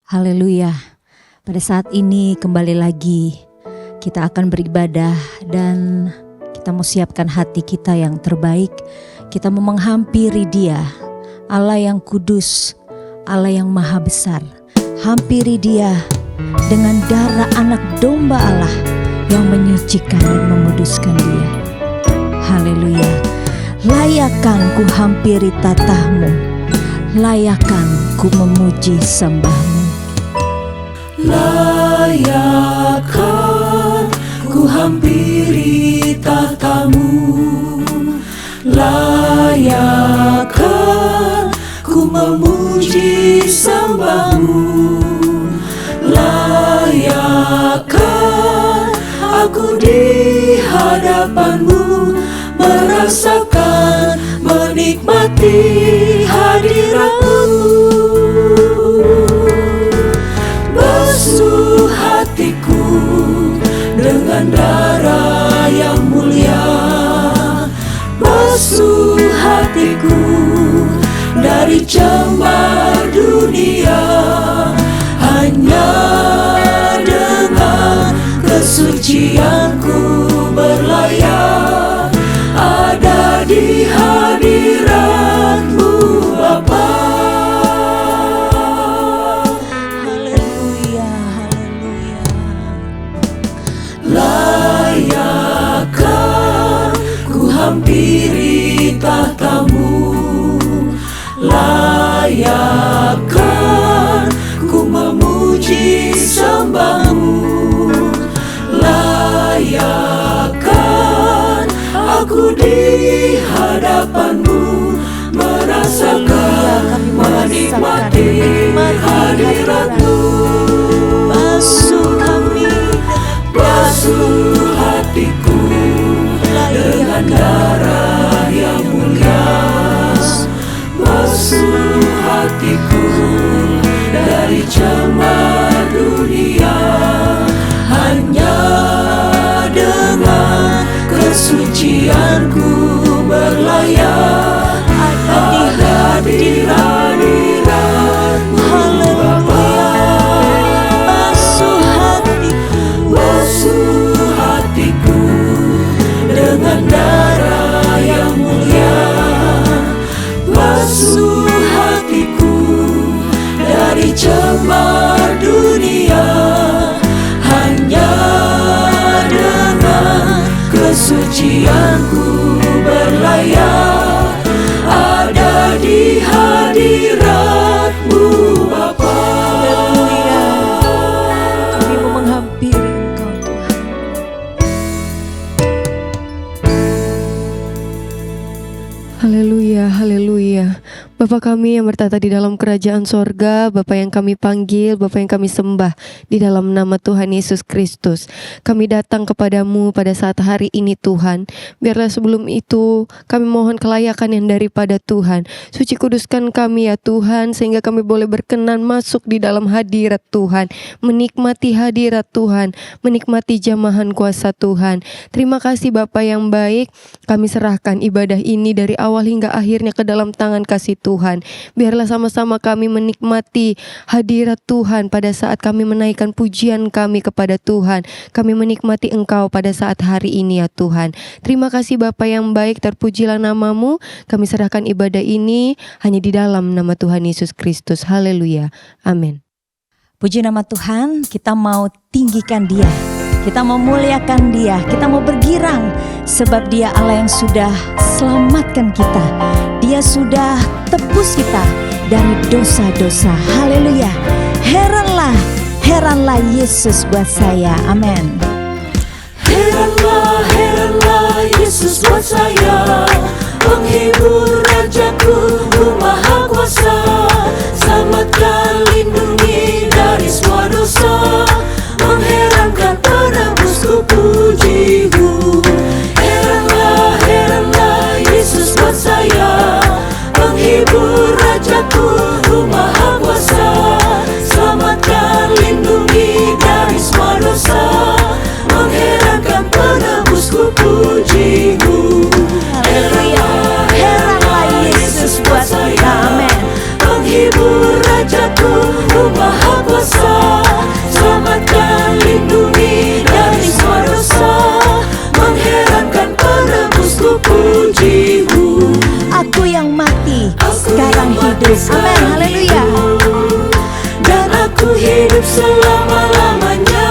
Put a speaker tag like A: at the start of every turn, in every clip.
A: Haleluya. Pada saat ini kembali lagi kita akan beribadah dan kita mau siapkan hati kita yang terbaik. Kita mau menghampiri Dia, Allah yang kudus, Allah yang maha besar. Hampiri Dia dengan darah anak domba Allah yang menyucikan dan menguduskan Dia. Haleluya. Layakkan ku hampiri tatahmu, layakkan ku memuji sembahmu.
B: Layakkan ku hampiri tahtamu, layakkan ku memuji sembahmu, layakkan aku di hadapanmu, merasakan, menikmati hadiratmu. Basuh hatiku dengan darah yang mulia, basuh hatiku dari cemar dunia. Hanya dengan kesucianku berlayar, ada di hadiratmu Bapa. Layakkan ku hampiri tahtamu, layakkan ku memuji sembahmu, layakkan aku di hadapanmu, merasakan, menikmati hadiratmu. Basuh kami, basuh hatiku dengan darah yang mulia, basuh hatiku dari cemar dunia. Hanya dengan kesucianku berlayar, ada di hadiratmu Bapa. Basuh hatiku dengan darah yang mulia, basuh hatiku dari cemar dunia. Hanya dengan kesucianku berlayar, ada di hadiratmu Bapa. Haleluya. Kami mau menghampiri Engkau Tuhan.
C: Haleluya, haleluya. Bapa kami yang bertata di dalam kerajaan sorga, Bapa yang kami panggil, Bapa yang kami sembah di dalam nama Tuhan Yesus Kristus. Kami datang kepadamu pada saat hari ini Tuhan. Biarlah sebelum itu kami mohon kelayakan yang daripada Tuhan. Suci kuduskan kami ya Tuhan, sehingga kami boleh berkenan masuk di dalam hadirat Tuhan, menikmati hadirat Tuhan, menikmati jamahan kuasa Tuhan. Terima kasih Bapa yang baik. Kami serahkan ibadah ini dari awal hingga akhirnya ke dalam tangan kasih Tuhan. Biarlah sama-sama kami menikmati hadirat Tuhan pada saat kami menaikkan pujian kami kepada Tuhan. Kami menikmati Engkau pada saat hari ini ya Tuhan. Terima kasih Bapa yang baik, terpujilah namamu. Kami serahkan ibadah ini hanya di dalam nama Tuhan Yesus Kristus. Haleluya. Amin.
A: Puji nama Tuhan, kita mau tinggikan Dia, kita mau muliakan Dia, kita mau bergirang sebab Dia Allah yang sudah selamatkan kita. Dia sudah tebus kita dari dosa-dosa. Haleluya. Heranlah, heranlah Yesus buat saya. Amin.
B: Heranlah, heranlah Yesus buat saya, penghibur rajaku, Maha Kuasa. Selamatkan, lindungi dari semua dosa, mengherankan penebusku, pujimu. Heranlah, heranlah Yesus buat saya, penghibur rajaku, Maha Kuasa. Selamatkan, lindungi dari semua dosa, mengherankan penebusku, pujimu. Heranlah, heranlah aku hidup selama-lamanya,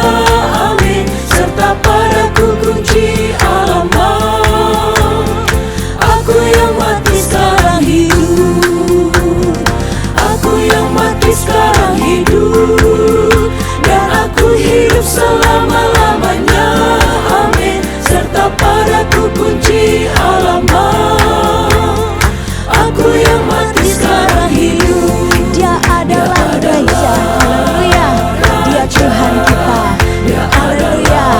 B: amin. Serta padaku kunci alamat. Aku yang mati sekarang hidup, aku yang mati sekarang hidup, dan aku hidup selama-lamanya, amin. Serta padaku kunci alamat. Aku yang mati sekarang hidup.
A: Dia adalah Raja, haleluya. Dia Tuhan kita, haleluya.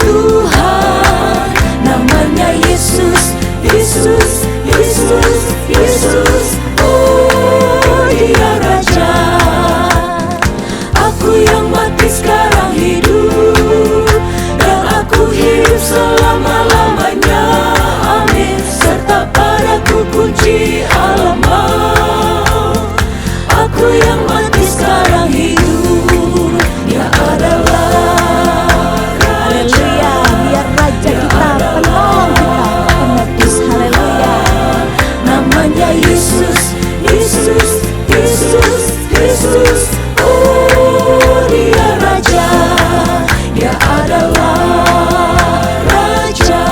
B: Tuhan, namanya Yesus, Yesus, Yesus, Yesus. Oh, Dia Raja. Aku yang mati sekarang hidup, dan aku hidup selama-lamanya, amin. Serta padaku kunci alamat. Aku yang mati sekarang hidup. Dia adalah
A: Haleluya, biar Raja kita, penolong kita, penebus, haleluya.
B: namanya Yesus, Yesus, Yesus, Yesus. Oh, Dia Raja. Dia adalah Raja.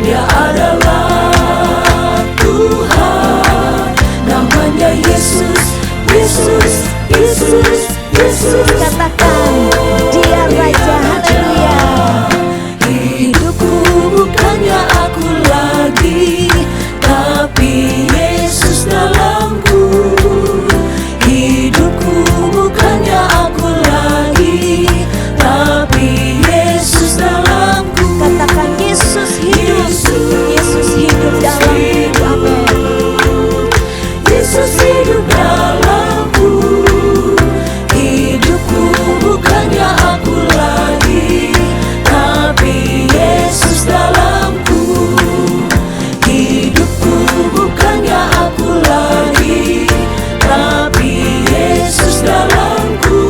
B: Dia adalah Tuhan. Namanya Yesus, Yesus, Yesus, Yesus.
A: Katakan, Dia Raja, haleluya.
B: Hidupku bukannya aku lagi, tapi Yesus dalamku. Hidupku bukannya aku lagi, tapi Yesus dalamku.
A: Katakan, Yesus hidup, Yesus hidup dalamku, amin.
B: Yesus hidup dalamku. Hidupku bukannya aku lagi, tapi Yesus dalamku. Hidupku bukannya aku lagi, tapi Yesus dalamku.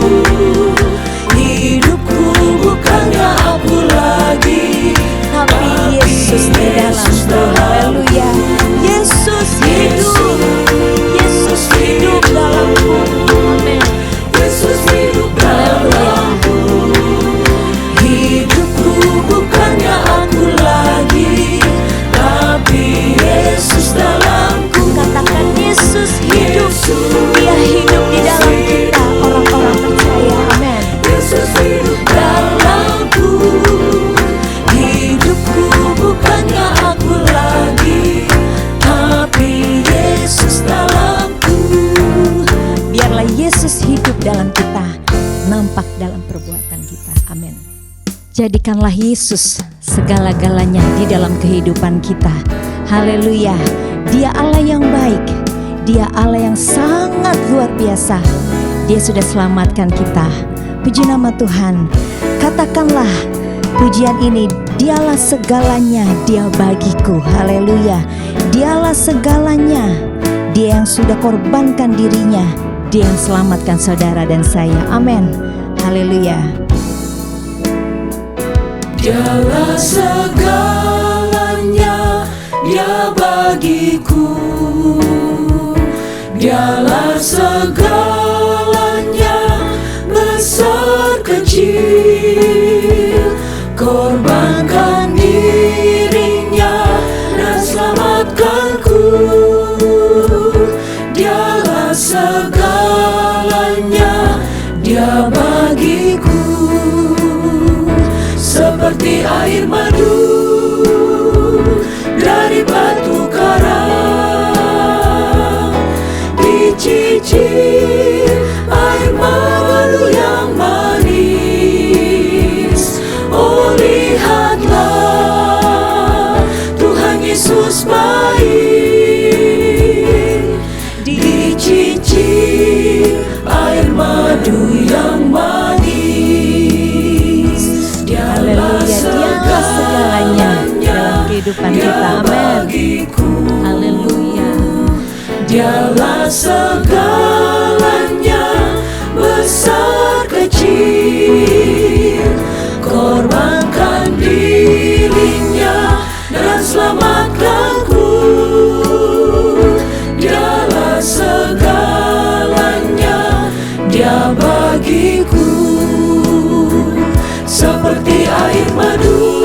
B: Hidupku bukannya aku lagi,
A: Tapi Yesus di dalamku, haleluya. Yesus hidup, Yesus hidup dalamku, amin.
B: Yesus hidup dalamku. Hidupku bukannya aku lagi, tapi Yesus dalamku.
A: Katakan, Yesus hidup, Dia hidup di dalam kita, orang-orang percaya, amin.
B: Yesus hidup dalamku. Hidupku bukannya aku lagi, tapi Yesus dalamku.
A: Biarlah Yesus hidup dalam kita, nampak dalam perbuatan kita, amin. Jadikanlah Yesus segala-galanya di dalam kehidupan kita, haleluya. Dia Allah yang baik, Dia Allah yang sangat luar biasa. Dia sudah selamatkan kita, puji nama Tuhan. Katakanlah pujian ini, Dialah segalanya, Dia bagiku, haleluya. Dialah segalanya, Dia yang sudah korbankan dirinya, Dia yang selamatkan saudara dan saya, amin, haleluya.
B: Dialah segalanya, Dia bagiku. Dialah segalanya, besar kecil. Korbankan dirinya dan selamatkanku. Dialah segalanya, Dia bagiku. Seperti air madu dari batu karang, dicicir air madu yang manis. Oh, lihatlah Tuhan Yesus baik, dicicir air madu yang manis.
A: Haleluya, Dialah segalanya dalam kehidupan kita, amin. Haleluya.
B: Dialah segalanya, besar kecil. Korbankan dirinya dan selamatkanku. Dialah segalanya, Dia hanya bagiku, seperti air madu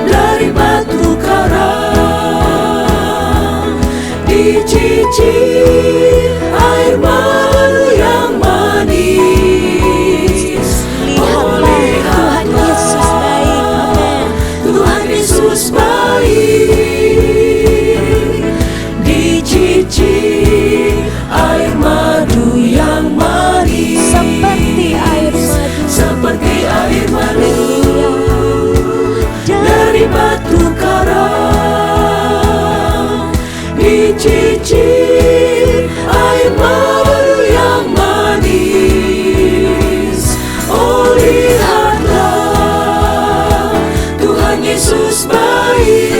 B: dari batu karang, dicicir air madu yang manis.
A: Lihatlah Tuhan Yesus baik. Amin.
B: Tuhan Yesus baik, dicicir air madu yang manis, seperti air madu dari batu karang, dicicir air madu yang manis. Oh, lihatlah Tuhan Yesus baik,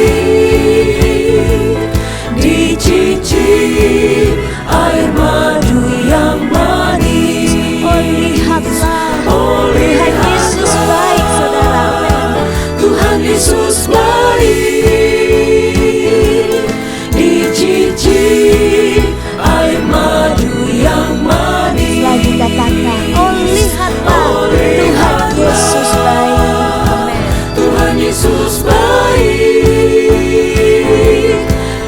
B: dicicir air madu yang manis.
A: Oh, lihatlah
B: Oh,
A: Tuhan Yesus baik, saudara. Amin.
B: Tuhan Yesus baik, dicicir air madu yang manis.
A: Lagi katakan, oh lihatlah Tuhan Yesus baik. Amin.
B: Tuhan Yesus baik,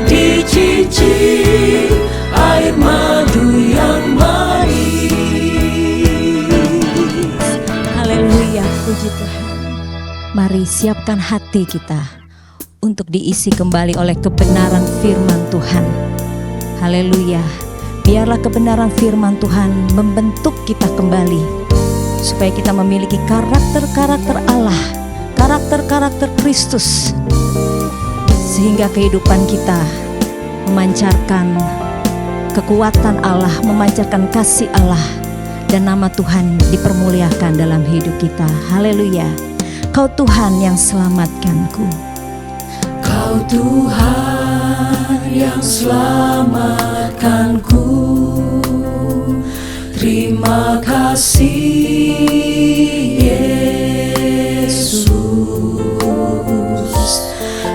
B: dicicir air madu yang manis.
A: Haleluya, puji Tuhan. Mari siapkan hati kita untuk diisi kembali oleh kebenaran firman Tuhan. Haleluya. Biarlah kebenaran firman Tuhan membentuk kita kembali, supaya kita memiliki karakter-karakter Allah, karakter-karakter Kristus, sehingga kehidupan kita memancarkan kekuatan Allah, memancarkan kasih Allah, dan nama Tuhan dipermuliakan dalam hidup kita. Haleluya. Kau Tuhan yang selamatkanku.
B: Kau Tuhan yang selamatkanku, terima kasih Yesus.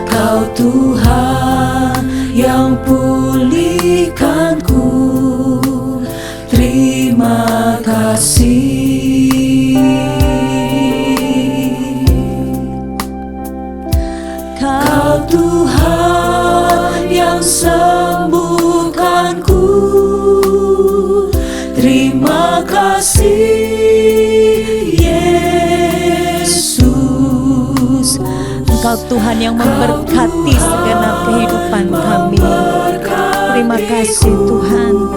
B: Kau Tuhan yang pulihkanku, terima kasih. Kau Tuhan yang sembuhkanku, terima kasih Yesus.
A: Engkau Tuhan yang memberkati segenap kehidupan kami. Terima kasih Tuhan.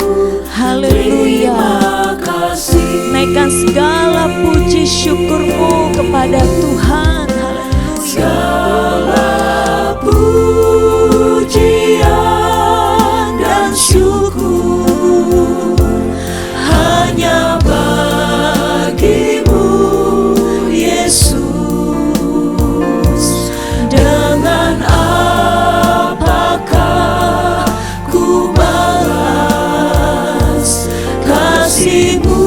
A: Haleluya. Naikkan segala puji syukur-Mu kepada Tuhan. Haleluya.
B: Pujian dan syukur hanya bagimu Yesus. Dengan apakah ku balas kasih-Mu?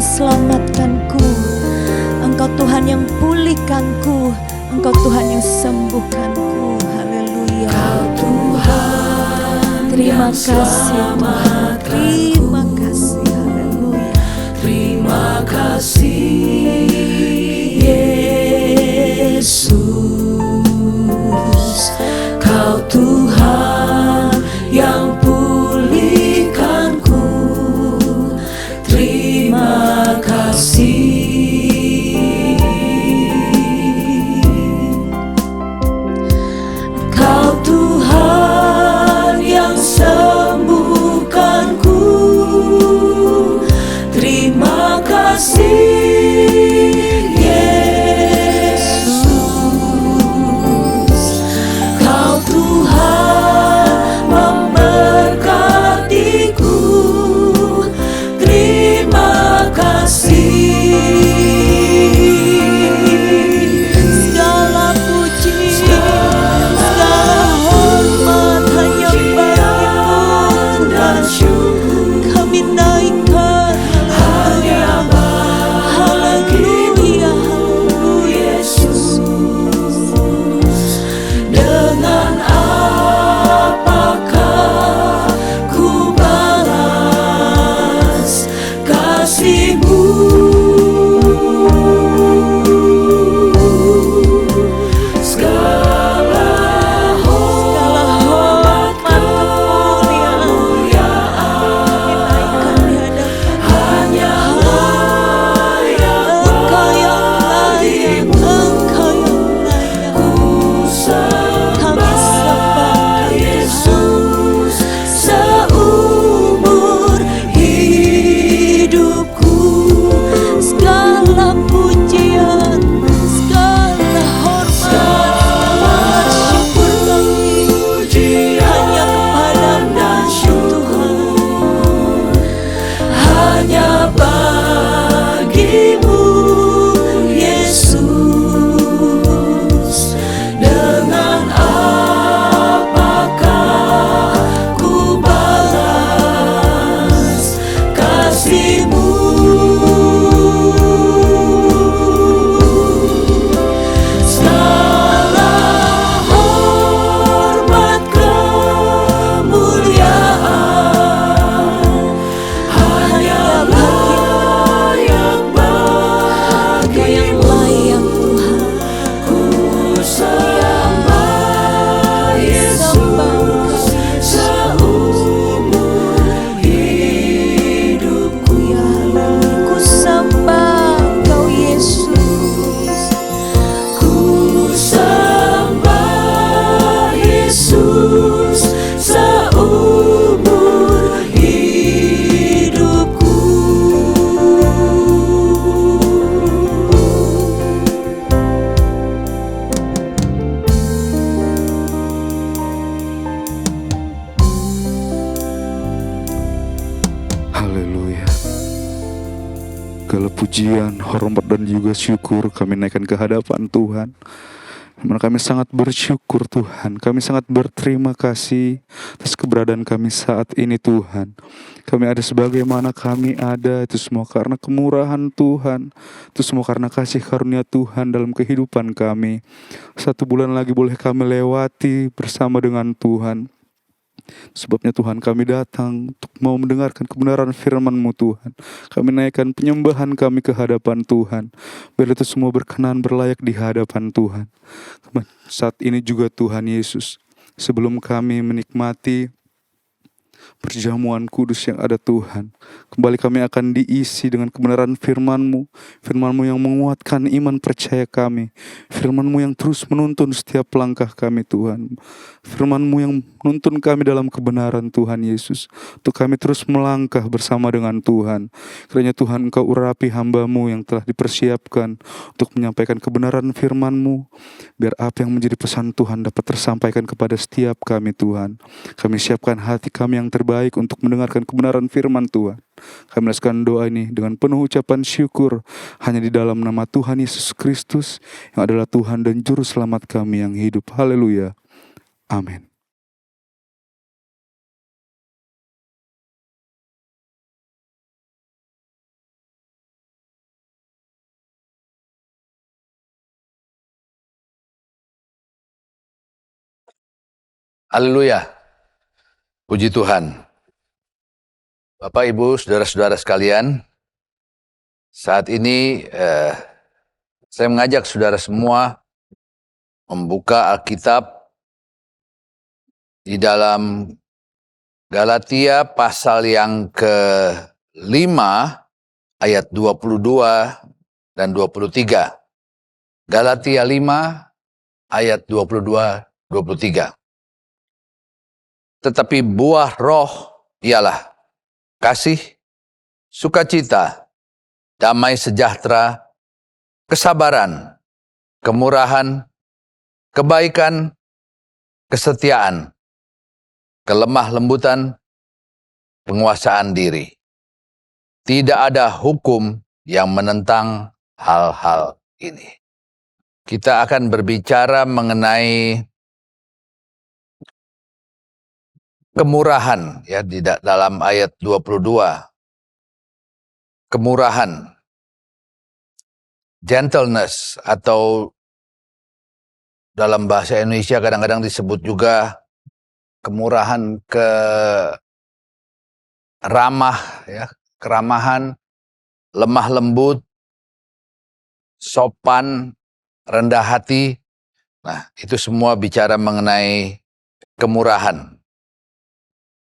A: Selamatkanku, Engkau Tuhan yang pulihkanku, Engkau Tuhan yang sembuhkanku. Haleluya.
B: Kau Tuhan
A: terima
B: yang
A: kasih Tuhan, terima kasih. Haleluya.
B: Terima kasih Yesus. Kau Tuhan yang pulihkanku, terima kasih. Kau Tuhan yang sembuhkanku,
D: Segala pujian, hormat dan juga syukur kami naikkan ke hadapan Tuhan. Dimana kami sangat bersyukur Tuhan, kami sangat berterima kasih atas keberadaan kami saat ini Tuhan. Kami ada sebagaimana kami ada, itu semua karena kemurahan Tuhan, itu semua karena kasih karunia Tuhan dalam kehidupan kami. 1 bulan lagi boleh kami lewati bersama dengan Tuhan. Sebabnya Tuhan kami datang untuk mau mendengarkan kebenaran firman-Mu Tuhan. Kami naikkan penyembahan kami ke hadapan Tuhan. Biar itu semua berkenan berlayak di hadapan Tuhan. Saat ini juga Tuhan Yesus, sebelum kami menikmati perjamuan kudus yang ada Tuhan, kembali kami akan diisi dengan kebenaran firman-Mu, firman-Mu yang menguatkan iman percaya kami, firman-Mu yang terus menuntun setiap langkah kami Tuhan, firman-Mu yang menuntun kami dalam kebenaran Tuhan Yesus, untuk kami terus melangkah bersama dengan Tuhan. Kiranya Tuhan Engkau urapi hamba-Mu yang telah dipersiapkan untuk menyampaikan kebenaran firman-Mu, biar apa yang menjadi pesan Tuhan dapat tersampaikan kepada setiap kami Tuhan. Kami siapkan hati kami yang terbaik untuk mendengarkan kebenaran firman Tuhan. Kami melanjutkan doa ini dengan penuh ucapan syukur hanya di dalam nama Tuhan Yesus Kristus yang adalah Tuhan dan Juru Selamat kami yang hidup. Haleluya. Amin.
E: Haleluya. Puji Tuhan. Bapak, Ibu, saudara-saudara sekalian, saat ini saya mengajak saudara semua membuka Alkitab di dalam Galatia pasal yang ke-5 ayat 22 dan 23. Galatia 5 ayat 22-23. Tetapi buah roh ialah kasih, sukacita, damai sejahtera, kesabaran, kemurahan, kebaikan, kesetiaan, kelemah lembutan, penguasaan diri. Tidak ada hukum yang menentang hal-hal ini. Kita akan berbicara mengenai kemurahan ya di dalam ayat 22. Kemurahan, gentleness, atau dalam bahasa Indonesia kadang-kadang disebut juga kemurahan, ramah ya, keramahan, lemah lembut, sopan, rendah hati. Nah, itu semua bicara mengenai kemurahan.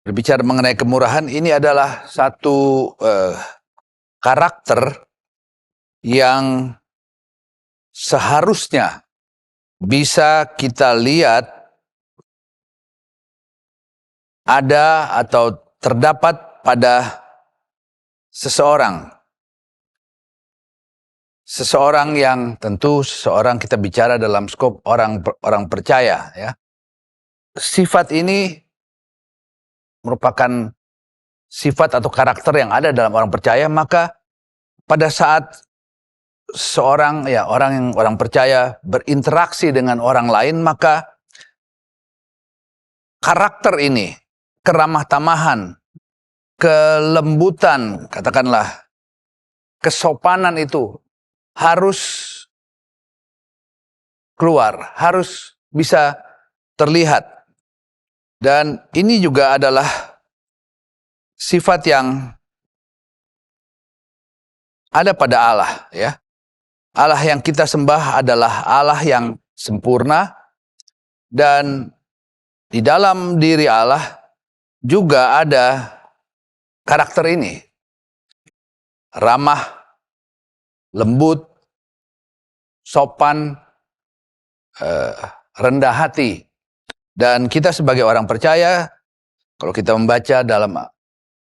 E: Berbicara mengenai kemurahan, ini adalah satu karakter yang seharusnya bisa kita lihat ada atau terdapat pada seseorang. Seseorang yang tentu seseorang kita bicara dalam skop orang percaya ya. Sifat ini merupakan sifat atau karakter yang ada dalam orang percaya, maka pada saat orang percaya berinteraksi dengan orang lain, maka karakter ini, keramah tamahan, kelembutan, katakanlah kesopanan itu harus keluar, harus bisa terlihat. Dan ini juga adalah sifat yang ada pada Allah ya. Allah yang kita sembah adalah Allah yang sempurna, dan di dalam diri Allah juga ada karakter ini. Ramah, lembut, sopan, rendah hati. Dan kita sebagai orang percaya, kalau kita membaca dalam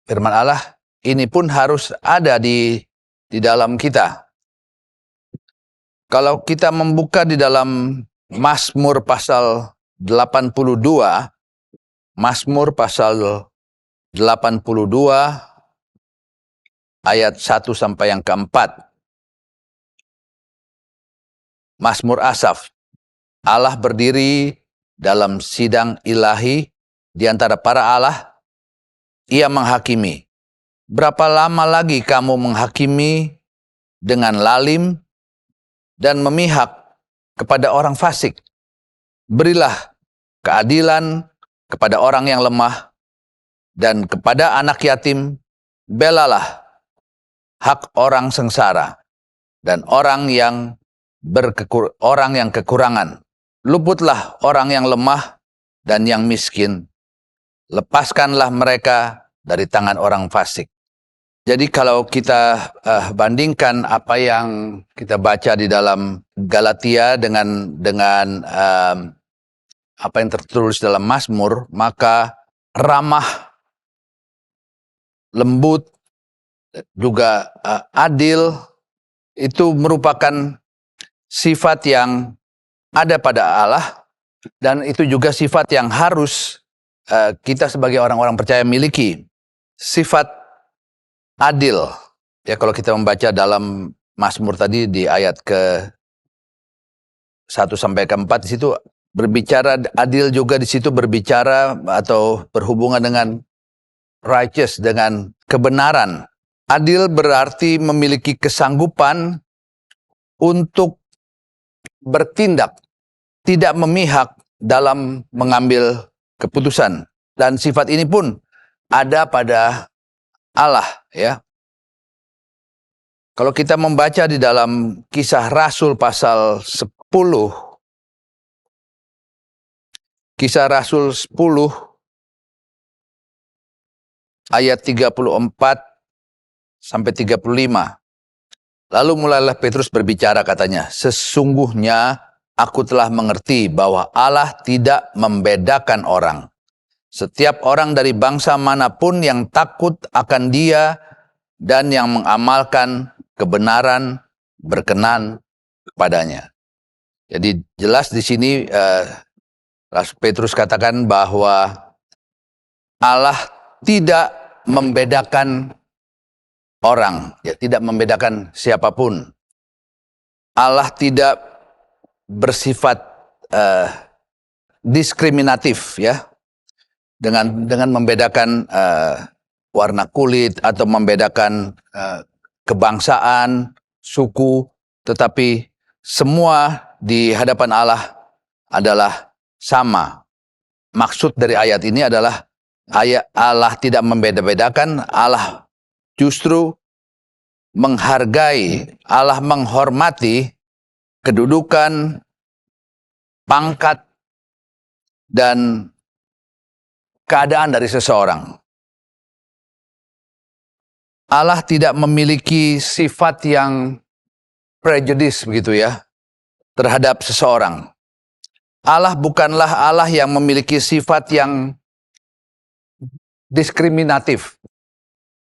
E: firman Allah, ini pun harus ada di dalam kita. Kalau kita membuka di dalam Mazmur pasal 82, Mazmur pasal 82 ayat 1 sampai yang keempat. Mazmur Asaf. Allah berdiri dalam sidang ilahi di antara para Allah. Ia menghakimi. Berapa lama lagi kamu menghakimi dengan lalim dan memihak kepada orang fasik? Berilah keadilan kepada orang yang lemah dan kepada anak yatim belalah hak orang sengsara dan orang yang kekurangan. Luputlah orang yang lemah dan yang miskin. Lepaskanlah mereka dari tangan orang fasik. Jadi kalau kita bandingkan apa yang kita baca di dalam Galatia dengan apa yang tertulis dalam Mazmur, maka ramah, lembut, juga adil itu merupakan sifat yang ada pada Allah, dan itu juga sifat yang harus kita sebagai orang-orang percaya miliki. Sifat adil. Ya, kalau kita membaca dalam Mazmur tadi di ayat ke 1 sampai ke 4 di situ berbicara adil, juga di situ berbicara atau berhubungan dengan righteous, dengan kebenaran. Adil berarti memiliki kesanggupan untuk bertindak, tidak memihak dalam mengambil keputusan. Dan sifat ini pun ada pada Allah, ya. Kalau kita membaca di dalam Kisah Rasul pasal 10, Kisah Rasul 10 ayat 34 sampai 35. Lalu mulailah Petrus berbicara, katanya, sesungguhnya aku telah mengerti bahwa Allah tidak membedakan orang. Setiap orang dari bangsa manapun yang takut akan Dia dan yang mengamalkan kebenaran berkenan kepadanya. Jadi jelas di sini Rasul Petrus katakan bahwa Allah tidak membedakan orang, ya, tidak membedakan siapapun. Allah tidak bersifat diskriminatif, ya. Dengan membedakan warna kulit atau membedakan kebangsaan, suku, tetapi semua di hadapan Allah adalah sama. Maksud dari ayat ini adalah Allah tidak membeda-bedakan, Allah justru menghargai, Allah menghormati kedudukan, pangkat, dan keadaan dari seseorang. Allah tidak memiliki sifat yang prejudis, begitu ya, terhadap seseorang. Allah bukanlah Allah yang memiliki sifat yang diskriminatif,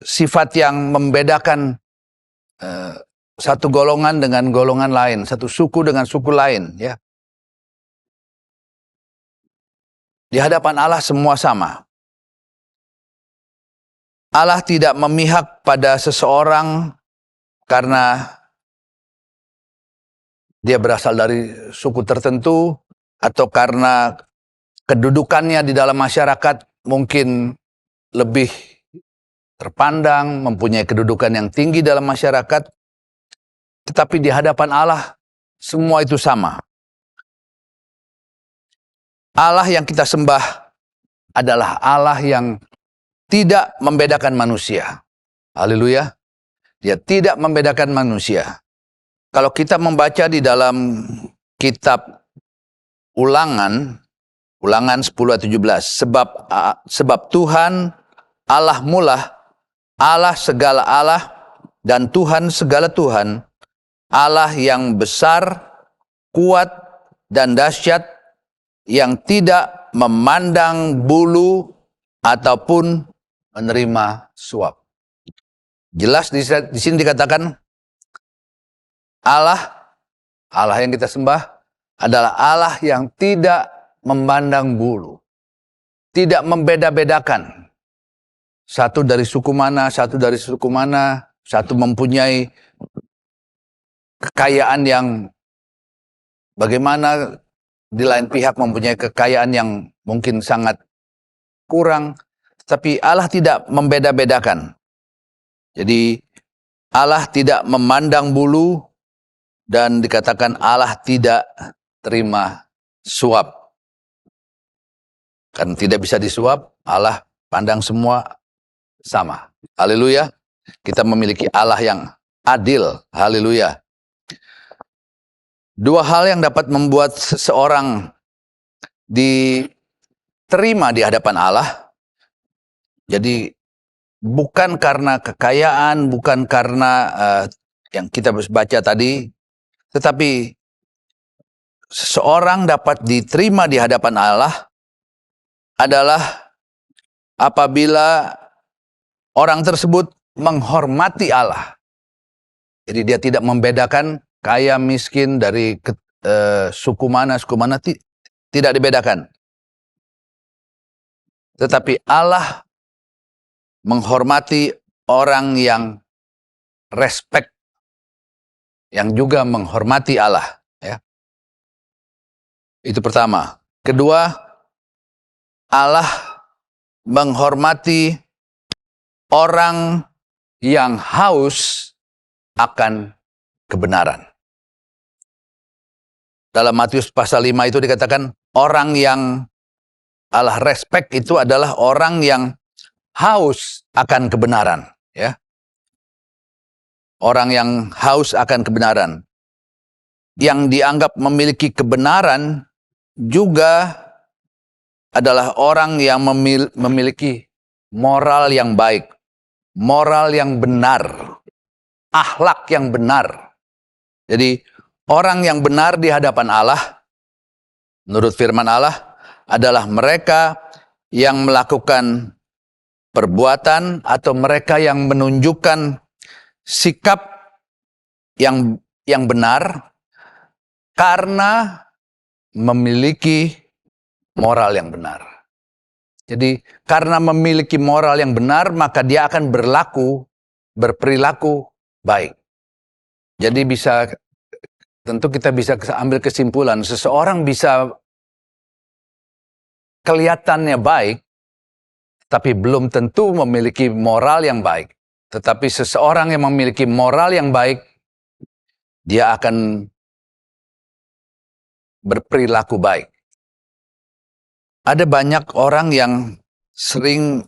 E: sifat yang membedakan satu golongan dengan golongan lain, satu suku dengan suku lain, ya. Di hadapan Allah semua sama. Allah tidak memihak pada seseorang karena dia berasal dari suku tertentu atau karena kedudukannya di dalam masyarakat mungkin lebih terpandang, mempunyai kedudukan yang tinggi dalam masyarakat. Tetapi di hadapan Allah semua itu sama. Allah yang kita sembah adalah Allah yang tidak membedakan manusia. Haleluya. Dia tidak membedakan manusia. Kalau kita membaca di dalam kitab Ulangan 10 ayat 17, sebab Tuhan Allah mula, Allah segala Allah dan Tuhan segala Tuhan, Allah yang besar, kuat dan dahsyat, yang tidak memandang bulu ataupun menerima suap. Jelas di sini dikatakan Allah yang kita sembah adalah Allah yang tidak memandang bulu, tidak membeda-bedakan satu dari suku mana, satu dari suku mana, Satu mempunyai kekayaan yang bagaimana, di lain pihak mempunyai kekayaan yang mungkin sangat kurang. Tapi Allah tidak membeda-bedakan. Jadi Allah tidak memandang bulu dan dikatakan Allah tidak terima suap. Karena tidak bisa disuap, Allah pandang semua sama. Haleluya. Kita memiliki Allah yang adil. Haleluya. Dua hal yang dapat membuat seseorang diterima di hadapan Allah. Jadi bukan karena kekayaan, bukan karena yang kita baca tadi, tetapi seseorang dapat diterima di hadapan Allah adalah apabila orang tersebut menghormati Allah. Jadi dia tidak membedakan kaya miskin dari suku mana, tidak dibedakan. Tetapi Allah menghormati orang yang respect, yang juga menghormati Allah. Ya. Itu pertama. Kedua, Allah menghormati orang yang haus akan kebenaran. Dalam Matius pasal 5 itu dikatakan orang yang Allah respect itu adalah orang yang haus akan kebenaran, ya. Orang yang haus akan kebenaran. Yang dianggap memiliki kebenaran juga adalah orang yang memiliki moral yang baik, moral yang benar, akhlak yang benar. Jadi orang yang benar di hadapan Allah, menurut firman Allah, adalah mereka yang melakukan perbuatan atau mereka yang menunjukkan sikap yang benar karena memiliki moral yang benar. Jadi karena memiliki moral yang benar, maka dia akan berperilaku baik. Jadi tentu kita bisa ambil kesimpulan, seseorang bisa kelihatannya baik, tapi belum tentu memiliki moral yang baik. Tetapi seseorang yang memiliki moral yang baik, dia akan berperilaku baik. Ada banyak orang yang sering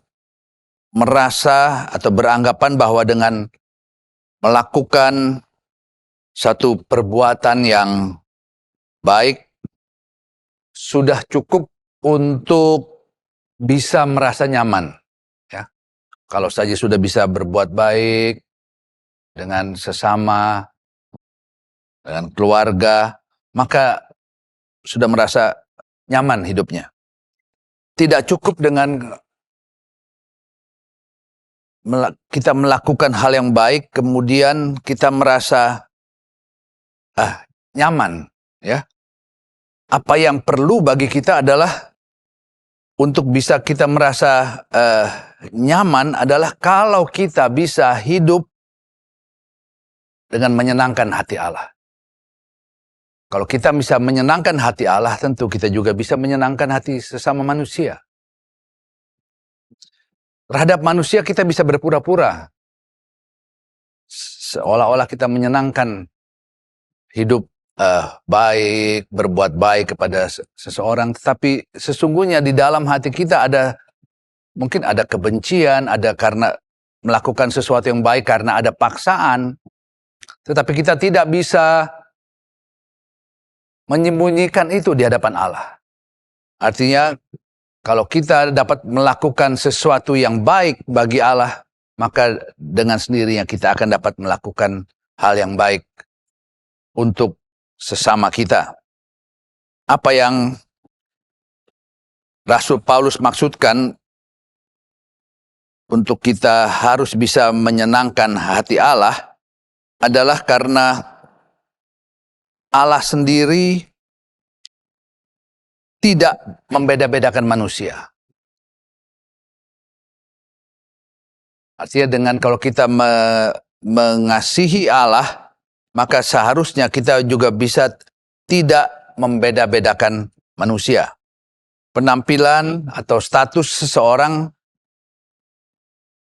E: merasa atau beranggapan bahwa dengan melakukan satu perbuatan yang baik, sudah cukup untuk bisa merasa nyaman, ya. Kalau saja sudah bisa berbuat baik dengan sesama, dengan keluarga, maka sudah merasa nyaman hidupnya. Tidak cukup dengan kita melakukan hal yang baik, kemudian kita merasa nyaman, ya. Apa yang perlu bagi kita adalah untuk bisa kita merasa nyaman adalah kalau kita bisa hidup dengan menyenangkan hati Allah. Kalau kita bisa menyenangkan hati Allah, tentu kita juga bisa menyenangkan hati sesama manusia. Terhadap manusia kita bisa berpura-pura, seolah-olah kita menyenangkan hidup baik, berbuat baik kepada seseorang, tetapi sesungguhnya di dalam hati kita mungkin ada kebencian, ada karena melakukan sesuatu yang baik karena ada paksaan, tetapi kita tidak bisa menyembunyikan itu di hadapan Allah. Artinya, kalau kita dapat melakukan sesuatu yang baik bagi Allah, maka dengan sendirinya kita akan dapat melakukan hal yang baik untuk sesama kita. Apa yang Rasul Paulus maksudkan untuk kita harus bisa menyenangkan hati Allah adalah karena Allah sendiri tidak membeda-bedakan manusia. Artinya dengan kalau kita mengasihi Allah, maka seharusnya kita juga bisa tidak membeda-bedakan manusia. Penampilan atau status seseorang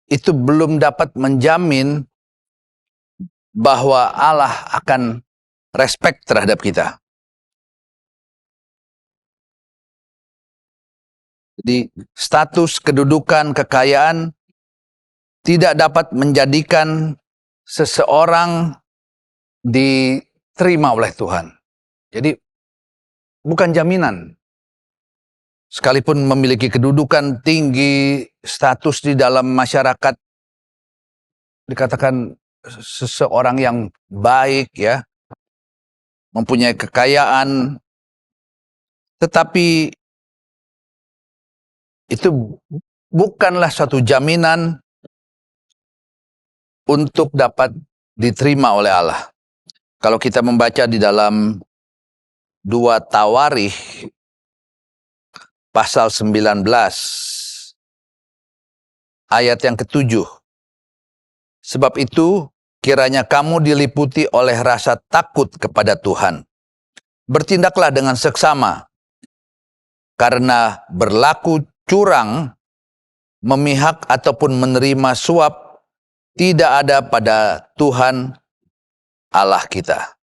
E: itu belum dapat menjamin bahwa Allah akan respect terhadap kita. Jadi status, kedudukan, kekayaan tidak dapat menjadikan seseorang diterima oleh Tuhan. Jadi bukan jaminan. Sekalipun memiliki kedudukan tinggi, status di dalam masyarakat, dikatakan seseorang yang baik, ya, mempunyai kekayaan, tetapi itu bukanlah suatu jaminan untuk dapat diterima oleh Allah. Kalau kita membaca di dalam 2 Tawarikh pasal 19 ayat yang ke-7. Sebab itu kiranya kamu diliputi oleh rasa takut kepada Tuhan. Bertindaklah dengan seksama, karena berlaku curang, memihak ataupun menerima suap tidak ada pada Tuhan Allah kita.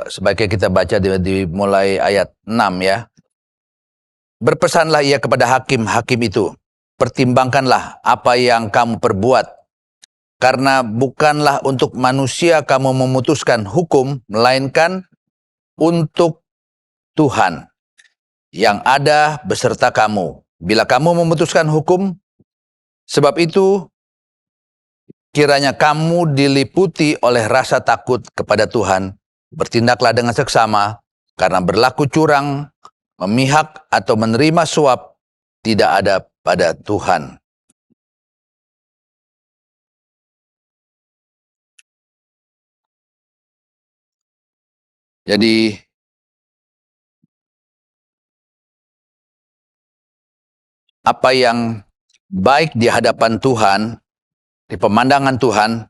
E: Sebaiknya kita baca di mulai ayat 6, ya. Berpesanlah ia kepada hakim-hakim itu, pertimbangkanlah apa yang kamu perbuat, karena bukanlah untuk manusia kamu memutuskan hukum, melainkan untuk Tuhan yang ada beserta kamu. Bila kamu memutuskan hukum, sebab itu kiranya kamu diliputi oleh rasa takut kepada Tuhan. Bertindaklah dengan seksama, karena berlaku curang, memihak atau menerima suap tidak ada pada Tuhan. Jadi apa yang baik di hadapan Tuhan, di pemandangan Tuhan,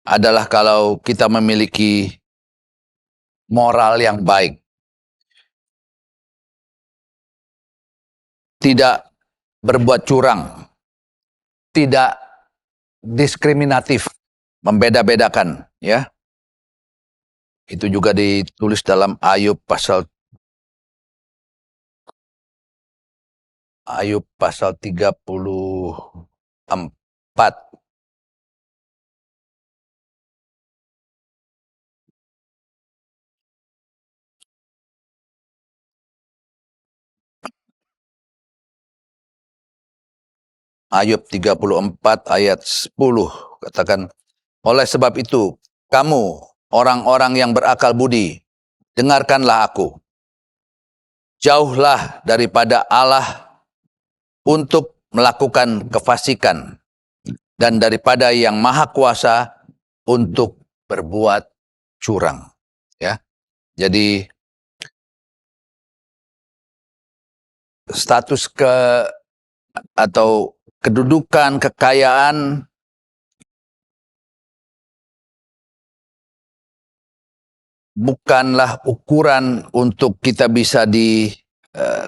E: adalah kalau kita memiliki moral yang baik. Tidak berbuat curang, tidak diskriminatif, membeda-bedakan, ya. Itu juga ditulis dalam Ayub pasal 34. Ayub 34 ayat 10 katakan, oleh sebab itu kamu orang-orang yang berakal budi, dengarkanlah aku. Jauhlah daripada Allah untuk melakukan kefasikan, dan daripada yang maha kuasa untuk berbuat curang. Ya, jadi status atau kedudukan, kekayaan bukanlah ukuran untuk kita bisa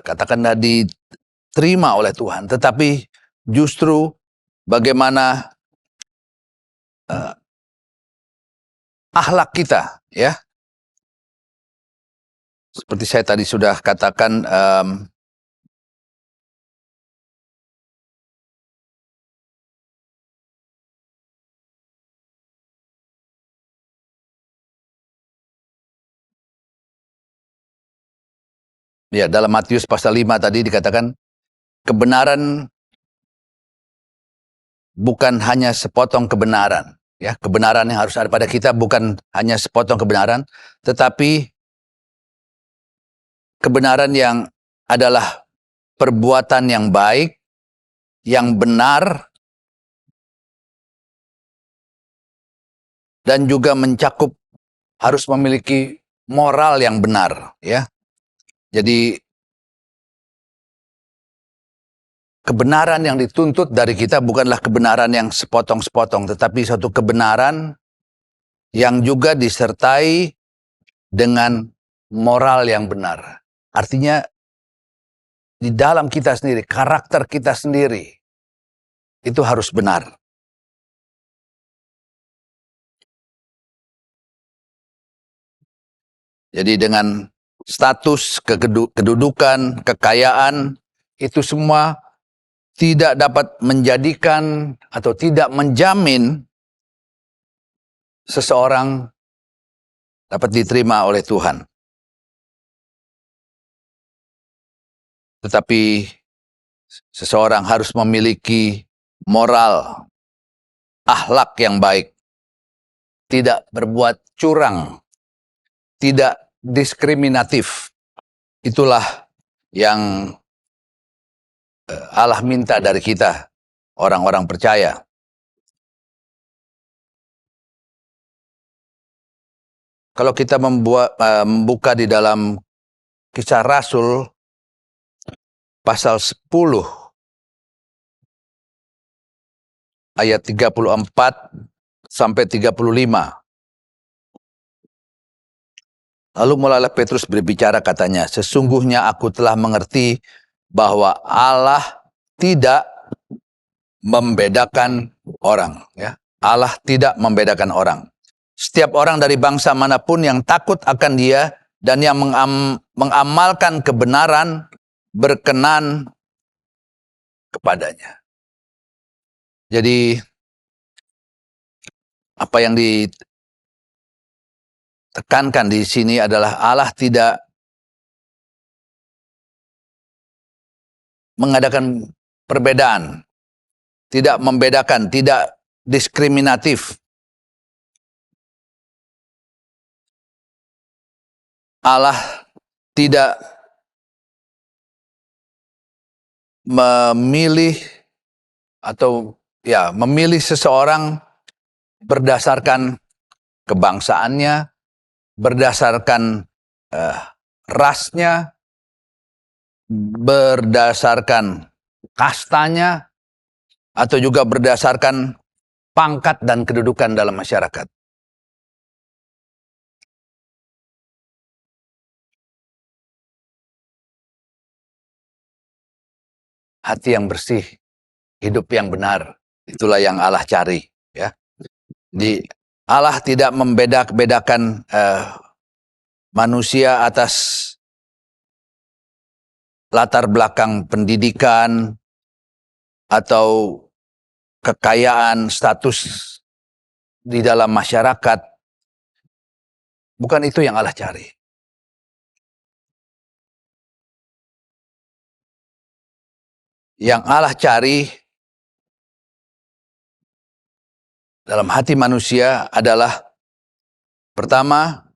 E: katakanlah diterima oleh Tuhan, tetapi justru bagaimana akhlak kita, ya. Seperti saya tadi sudah katakan, ya, dalam Matius pasal 5 tadi dikatakan, kebenaran bukan hanya sepotong kebenaran. Ya, kebenaran yang harus ada pada kita bukan hanya sepotong kebenaran, tetapi kebenaran yang adalah perbuatan yang baik, yang benar, dan juga mencakup harus memiliki moral yang benar, ya. Jadi kebenaran yang dituntut dari kita bukanlah kebenaran yang sepotong-sepotong, tetapi satu kebenaran yang juga disertai dengan moral yang benar. Artinya di dalam kita sendiri, karakter kita sendiri itu harus benar. Jadi dengan status, kedudukan, kekayaan, itu semua tidak dapat menjadikan atau tidak menjamin seseorang dapat diterima oleh Tuhan. Tetapi seseorang harus memiliki moral, akhlak yang baik, tidak berbuat curang, tidak diskriminatif. Itulah yang Allah minta dari kita, orang-orang percaya. Kalau kita membuka di dalam Kisah Rasul pasal 10 ayat 34 sampai 35. Lalu mulailah Petrus berbicara, katanya, sesungguhnya aku telah mengerti bahwa Allah tidak membedakan orang. Ya. Allah tidak membedakan orang. Setiap orang dari bangsa manapun yang takut akan Dia dan yang mengamalkan kebenaran berkenan kepadanya. Jadi apa yang ditekankan di sini adalah Allah tidak mengadakan perbedaan, tidak membedakan, tidak diskriminatif. Allah tidak memilih atau memilih seseorang berdasarkan kebangsaannya, berdasarkan rasnya, berdasarkan kastanya, atau juga berdasarkan pangkat dan kedudukan dalam masyarakat. Hati yang bersih, hidup yang benar, itulah yang Allah cari. Ya. Allah tidak membedakan manusia atas latar belakang pendidikan atau kekayaan, status di dalam masyarakat. Bukan itu yang Allah cari. Yang Allah cari dalam hati manusia adalah, pertama,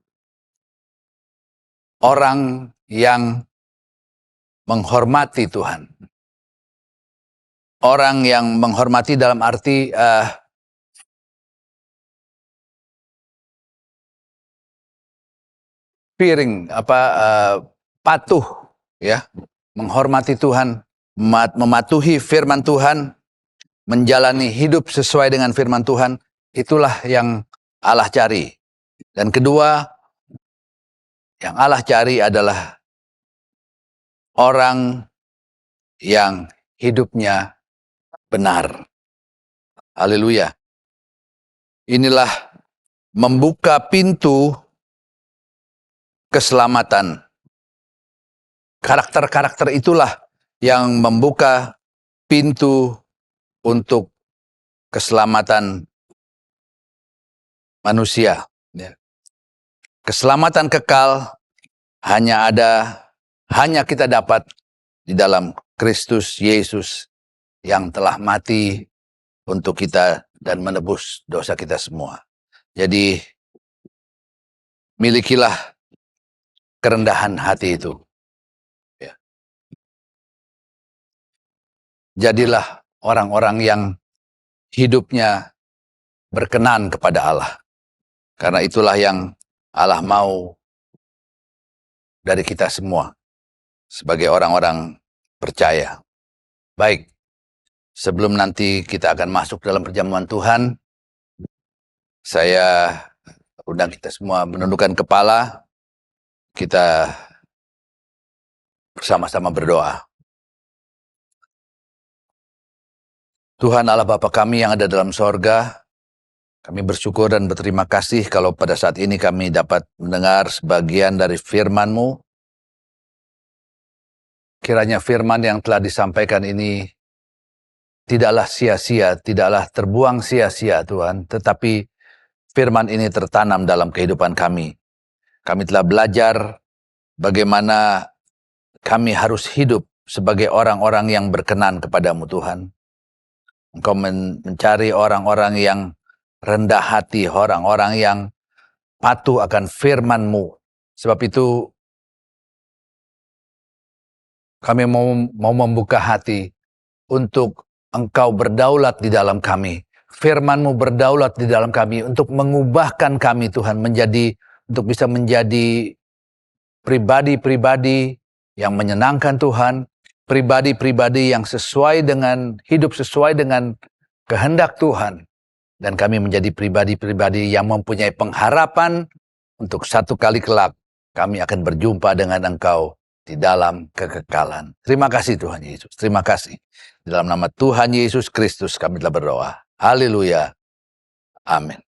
E: orang yang menghormati Tuhan. Orang yang menghormati dalam arti patuh, ya, menghormati Tuhan, mematuhi firman Tuhan, menjalani hidup sesuai dengan firman Tuhan, itulah yang Allah cari. Dan kedua, yang Allah cari adalah orang yang hidupnya benar. Haleluya. Inilah membuka pintu keselamatan. Karakter-karakter itulah yang membuka pintu untuk keselamatan manusia. Keselamatan kekal hanya kita dapat di dalam Kristus Yesus yang telah mati untuk kita dan menebus dosa kita semua. Jadi milikilah kerendahan hati itu. Ya. Jadilah orang-orang yang hidupnya berkenan kepada Allah. Karena itulah yang Allah mau dari kita semua sebagai orang-orang percaya. Baik, Sebelum nanti kita akan masuk dalam perjamuan Tuhan, saya undang kita semua menundukkan kepala, kita bersama-sama berdoa. Tuhan Allah Bapa kami yang ada dalam sorga, kami bersyukur dan berterima kasih kalau pada saat ini kami dapat mendengar sebagian dari firman-Mu. Kiranya firman yang telah disampaikan ini tidaklah sia-sia, tidaklah terbuang sia-sia Tuhan, tetapi firman ini tertanam dalam kehidupan kami. Kami telah belajar bagaimana kami harus hidup sebagai orang-orang yang berkenan kepadamu Tuhan. Engkau mencari orang-orang yang rendah hati, orang-orang yang patuh akan firman-Mu. Sebab itu kami mau membuka hati untuk Engkau berdaulat di dalam kami. Firman-Mu berdaulat di dalam kami untuk mengubahkan kami Tuhan untuk bisa menjadi pribadi-pribadi yang menyenangkan Tuhan, pribadi-pribadi yang hidup sesuai dengan kehendak Tuhan. Dan kami menjadi pribadi-pribadi yang mempunyai pengharapan untuk satu kali kelak kami akan berjumpa dengan Engkau di dalam kekekalan. Terima kasih Tuhan Yesus, terima kasih. Di dalam nama Tuhan Yesus Kristus kami telah berdoa. Haleluya. Amin.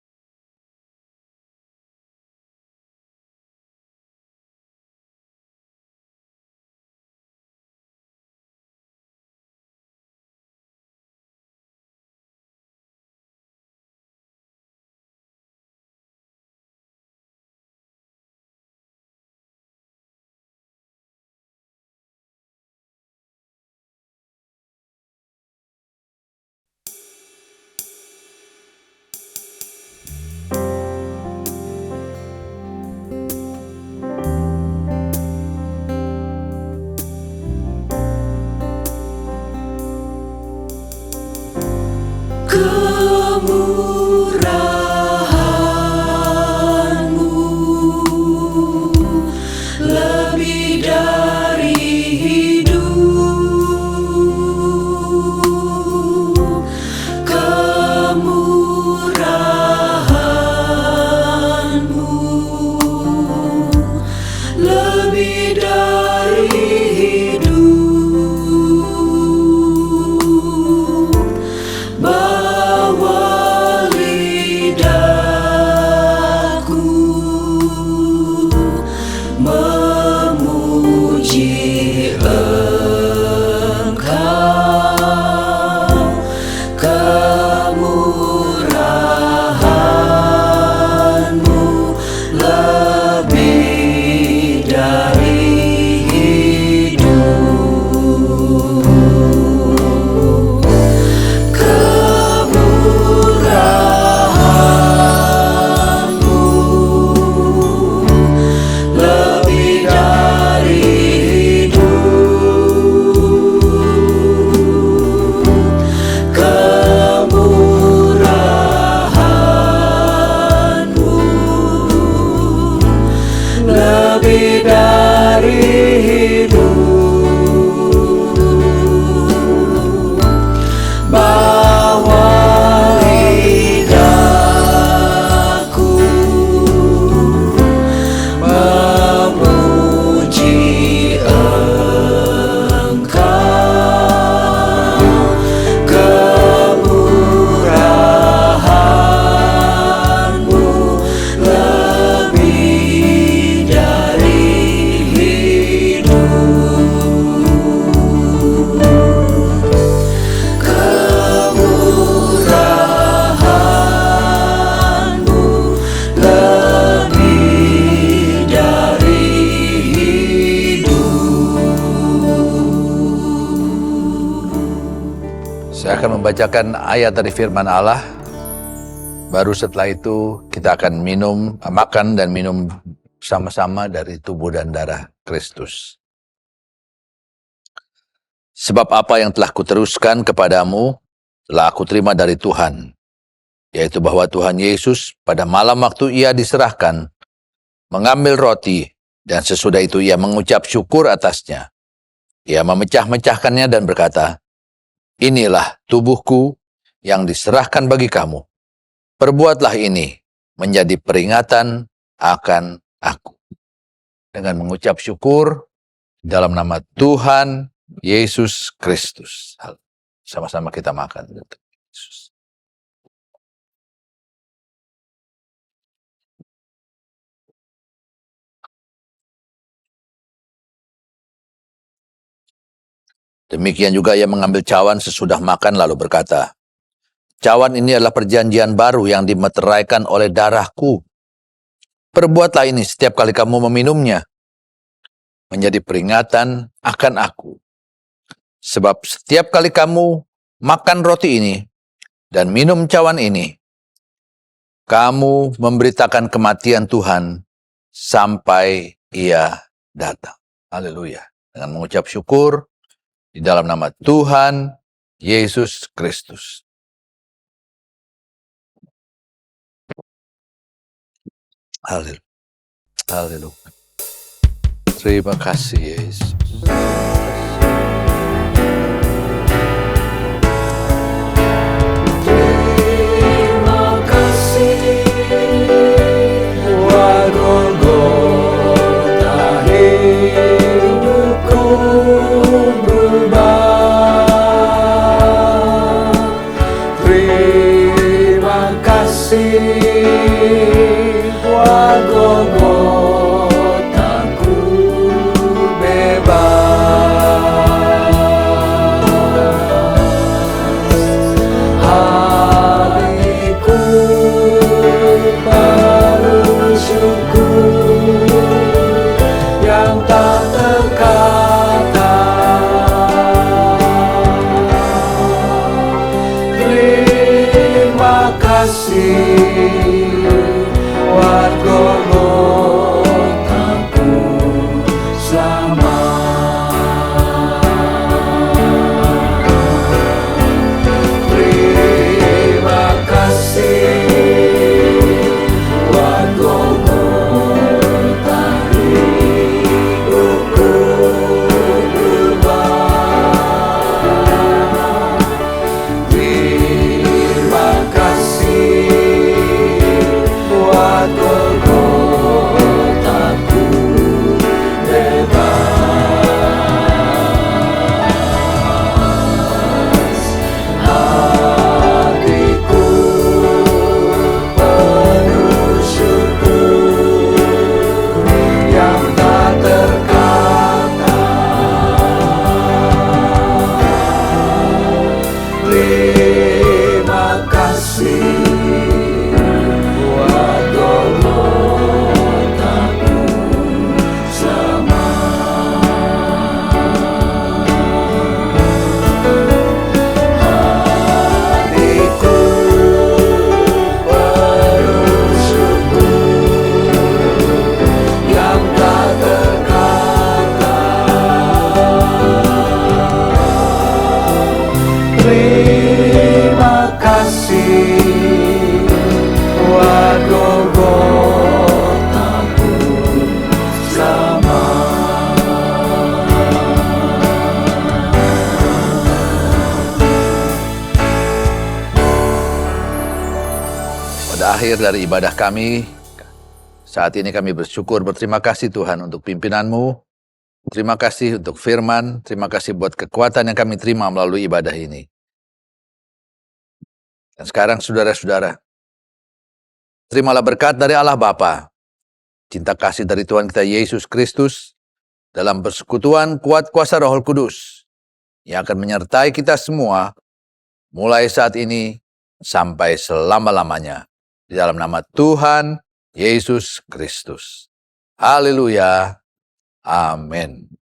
B: Kemurahan-Mu lebih dari hidup. Kemurahan-Mu lebih dari hidup. Bawa lidahku memuji Engkau. Kemurahan-Mu lebih dari hidup. Kemurahan-Mu lebih dari hidup. Kemurahan-Mu lebih dari hidup. Bawa lidahku memuji Engkau. Kemurahan-Mu lebih dari hidup. Kemurahan-Mu lebih dari hidup.
E: Saya akan membacakan ayat dari firman Allah. Baru setelah itu kita akan makan dan minum sama-sama dari tubuh dan darah Kristus. Sebab apa yang telah kuteruskan kepadamu, telah aku terima dari Tuhan, yaitu bahwa Tuhan Yesus pada malam waktu ia diserahkan, mengambil roti, dan sesudah itu ia mengucap syukur atasnya. Ia memecah-mecahkannya dan berkata, inilah tubuhku yang diserahkan bagi kamu. Perbuatlah ini menjadi peringatan akan aku. Dengan mengucap syukur dalam nama Tuhan Yesus Kristus. Sama-sama kita makan. Yesus. Demikian juga ia mengambil cawan sesudah makan lalu berkata, cawan ini adalah perjanjian baru yang dimeteraikan oleh darahku. Perbuatlah ini setiap kali kamu meminumnya, menjadi peringatan akan aku. Sebab setiap kali kamu makan roti ini dan minum cawan ini, kamu memberitakan kematian Tuhan sampai ia datang. Haleluya. Dengan mengucap syukur di dalam nama Tuhan Yesus Kristus. Haleluya. Haleluya. Terima kasih Yesus.
B: Terima kasih buat Golgota, hidupku berubah. Terima kasih buat Golgota, ku bebas. Hatiku bersyukur yang tak terkata. Terima kasih buat Golgota-ku selamat. Terima kasih buat Golgota, hidupku berubah. Terima kasih buat Golgota, ku bebas. Hatiku penuh syukur yang tak terkata. Terima kasih buat Golgota-ku selamat. Hatiku penuh syukur yang tak terkata. Terima kasih buat Golgota-ku selamat.
E: Pada akhir dari ibadah kami, saat ini kami bersyukur, berterima kasih Tuhan untuk pimpinan-Mu. Terima kasih untuk firman, terima kasih buat kekuatan yang kami terima melalui ibadah ini. Dan sekarang saudara-saudara, terimalah berkat dari Allah Bapa, cinta kasih dari Tuhan kita Yesus Kristus, dalam persekutuan kuat kuasa Roh Kudus, yang akan menyertai kita semua, mulai saat ini sampai selama-lamanya. Di dalam nama Tuhan Yesus Kristus. Haleluya. Amin.